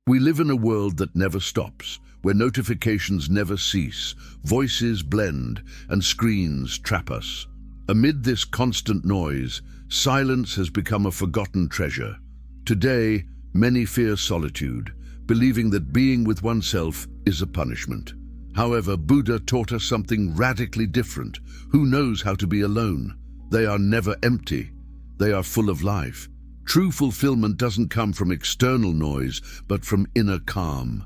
We live in a world that never stops, where notifications never cease, voices blend, and screens trap us. Amid this constant noise, silence has become a forgotten treasure. Today, many fear solitude, believing that being with oneself is a punishment. However, Buddha taught us something radically different. Who knows how to be alone? They are never empty. They are full of life. True fulfillment doesn't come from external noise, but from inner calm.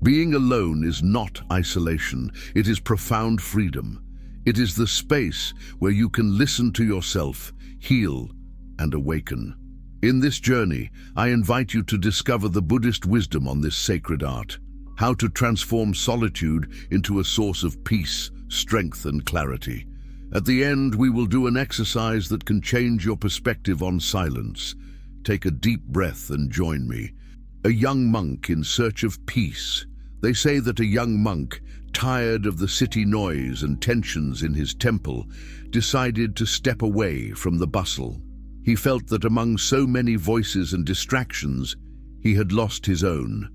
Being alone is not isolation. It is profound freedom. It is the space where you can listen to yourself, heal, and awaken. In this journey, I invite you to discover the Buddhist wisdom on this sacred art, how to transform solitude into a source of peace, strength, and clarity. At the end, we will do an exercise that can change your perspective on silence. Take a deep breath and join me. A young monk in search of peace. They say that a young monk, tired of the city noise and tensions in his temple, decided to step away from the bustle. He felt that among so many voices and distractions, he had lost his own.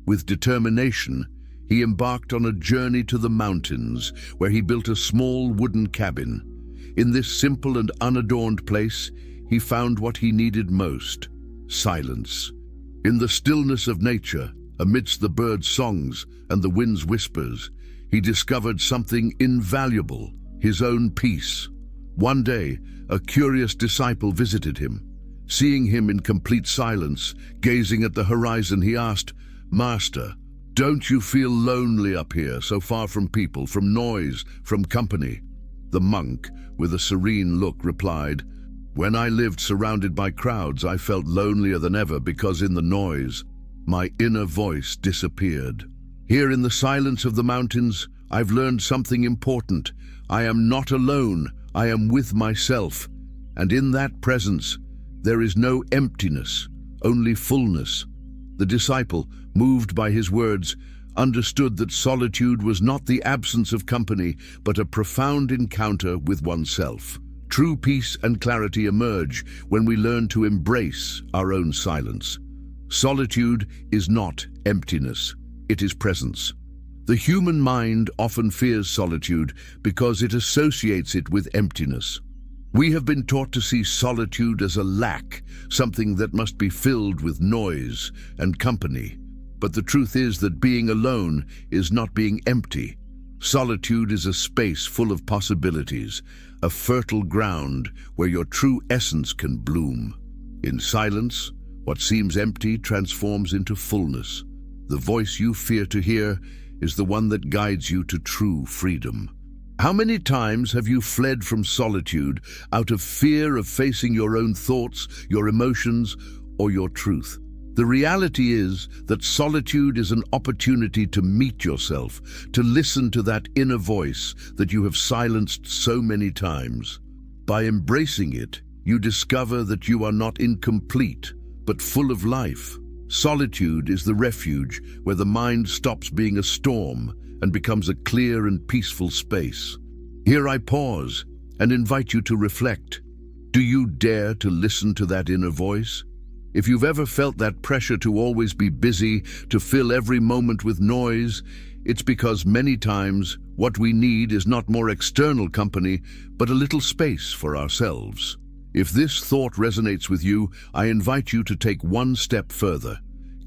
With determination, he embarked on a journey to the mountains, where he built a small wooden cabin. In this simple and unadorned place, he found what he needed most: silence. In the stillness of nature, amidst the birds' songs and the wind's whispers, he discovered something invaluable: his own peace. One day, a curious disciple visited him. Seeing him in complete silence, gazing at the horizon, he asked, "Master, don't you feel lonely up here, so far from people, from noise, from company?" The monk, with a serene look, replied, "When I lived surrounded by crowds, I felt lonelier than ever because in the noise, my inner voice disappeared. Here in the silence of the mountains, I've learned something important. I am not alone, I am with myself. And in that presence, there is no emptiness, only fullness." The disciple, moved by his words, understood that solitude was not the absence of company, but a profound encounter with oneself. True peace and clarity emerge when we learn to embrace our own silence. Solitude is not emptiness, it is presence. The human mind often fears solitude because it associates it with emptiness. We have been taught to see solitude as a lack, something that must be filled with noise and company. But the truth is that being alone is not being empty. Solitude is a space full of possibilities, a fertile ground where your true essence can bloom. In silence, what seems empty transforms into fullness. The voice you fear to hear is the one that guides you to true freedom. How many times have you fled from solitude out of fear of facing your own thoughts, your emotions, or your truth? The reality is that solitude is an opportunity to meet yourself, to listen to that inner voice that you have silenced so many times. By embracing it, you discover that you are not incomplete, but full of life. Solitude is the refuge where the mind stops being a storm and becomes a clear and peaceful space. Here I pause and invite you to reflect. Do you dare to listen to that inner voice? If you've ever felt that pressure to always be busy, to fill every moment with noise, it's because many times what we need is not more external company, but a little space for ourselves. If this thought resonates with you, I invite you to take one step further.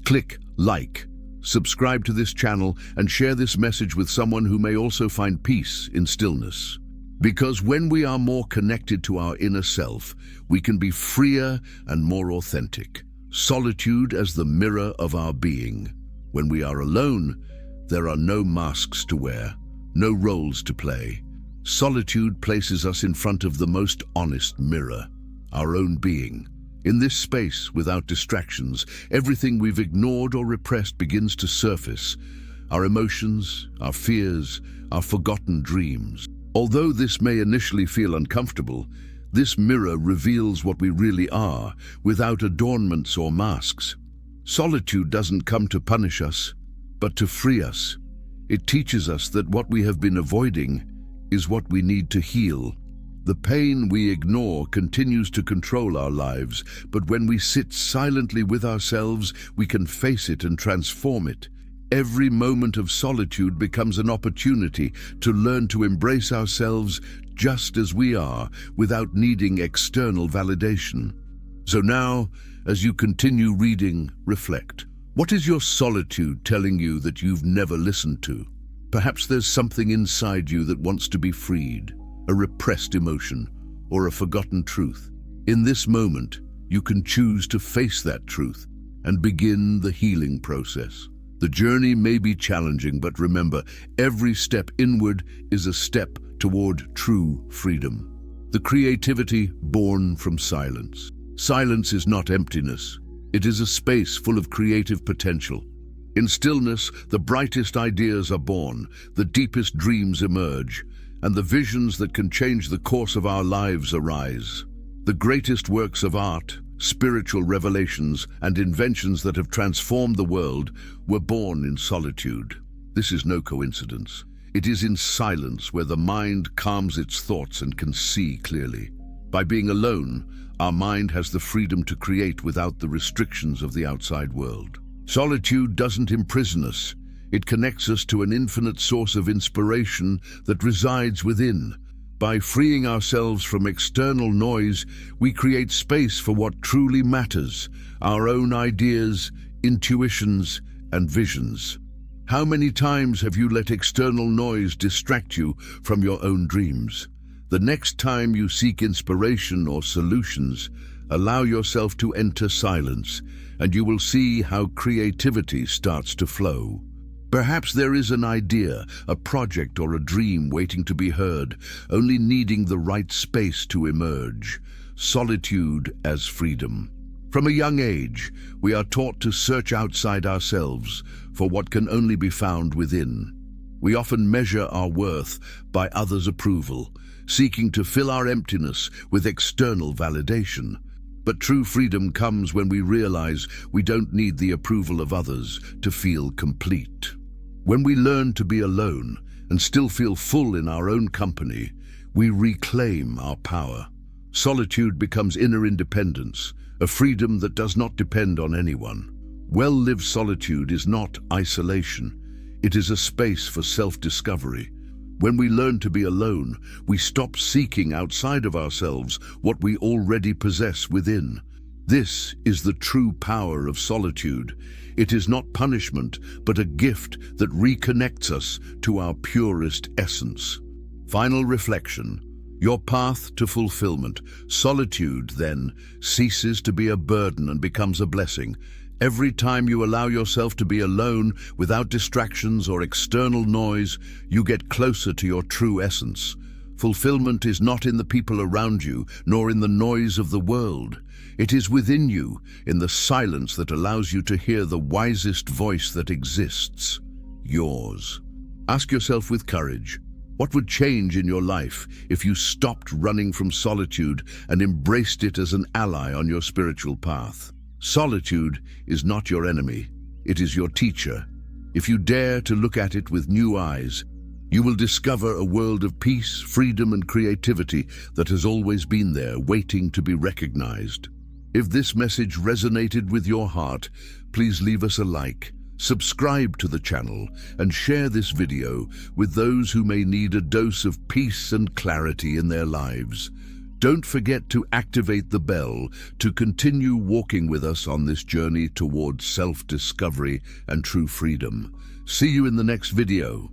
Click like, subscribe to this channel, and share this message with someone who may also find peace in stillness. Because when we are more connected to our inner self, we can be freer and more authentic. Solitude as the mirror of our being. When we are alone, there are no masks to wear, no roles to play. Solitude places us in front of the most honest mirror, our own being. In this space, without distractions, everything we've ignored or repressed begins to surface. Our emotions, our fears, our forgotten dreams. Although this may initially feel uncomfortable, this mirror reveals what we really are, without adornments or masks. Solitude doesn't come to punish us, but to free us. It teaches us that what we have been avoiding is what we need to heal. The pain we ignore continues to control our lives, but when we sit silently with ourselves, we can face it and transform it. Every moment of solitude becomes an opportunity to learn to embrace ourselves just as we are, without needing external validation. So now, as you continue reading, reflect. What is your solitude telling you that you've never listened to? Perhaps there's something inside you that wants to be freed, a repressed emotion, or a forgotten truth. In this moment, you can choose to face that truth and begin the healing process. The journey may be challenging, but remember, every step inward is a step toward true freedom. The creativity born from silence. Silence is not emptiness. It is a space full of creative potential. In stillness, the brightest ideas are born, the deepest dreams emerge, and the visions that can change the course of our lives arise. The greatest works of art, spiritual revelations, and inventions that have transformed the world were born in solitude. This is no coincidence. It is in silence where the mind calms its thoughts and can see clearly. By being alone, our mind has the freedom to create without the restrictions of the outside world. Solitude doesn't imprison us. It connects us to an infinite source of inspiration that resides within. By freeing ourselves from external noise, we create space for what truly matters, our own ideas, intuitions, and visions. How many times have you let external noise distract you from your own dreams? The next time you seek inspiration or solutions, allow yourself to enter silence, and you will see how creativity starts to flow. Perhaps there is an idea, a project, or a dream waiting to be heard, only needing the right space to emerge. Solitude as freedom. From a young age, we are taught to search outside ourselves for what can only be found within. We often measure our worth by others' approval, seeking to fill our emptiness with external validation. But true freedom comes when we realize we don't need the approval of others to feel complete. When we learn to be alone and still feel full in our own company, we reclaim our power. Solitude becomes inner independence, a freedom that does not depend on anyone. Well-lived solitude is not isolation. It is a space for self-discovery. When we learn to be alone, we stop seeking outside of ourselves what we already possess within. This is the true power of solitude. It is not punishment, but a gift that reconnects us to our purest essence. Final reflection. Your path to fulfillment. Solitude, then, ceases to be a burden and becomes a blessing. Every time you allow yourself to be alone, without distractions or external noise, you get closer to your true essence. Fulfillment is not in the people around you, nor in the noise of the world. It is within you, in the silence that allows you to hear the wisest voice that exists, yours. Ask yourself with courage, what would change in your life if you stopped running from solitude and embraced it as an ally on your spiritual path? Solitude is not your enemy, it is your teacher. If you dare to look at it with new eyes, you will discover a world of peace, freedom, and creativity that has always been there, waiting to be recognized. If this message resonated with your heart, please leave us a like, subscribe to the channel, and share this video with those who may need a dose of peace and clarity in their lives. Don't forget to activate the bell to continue walking with us on this journey towards self-discovery and true freedom. See you in the next video.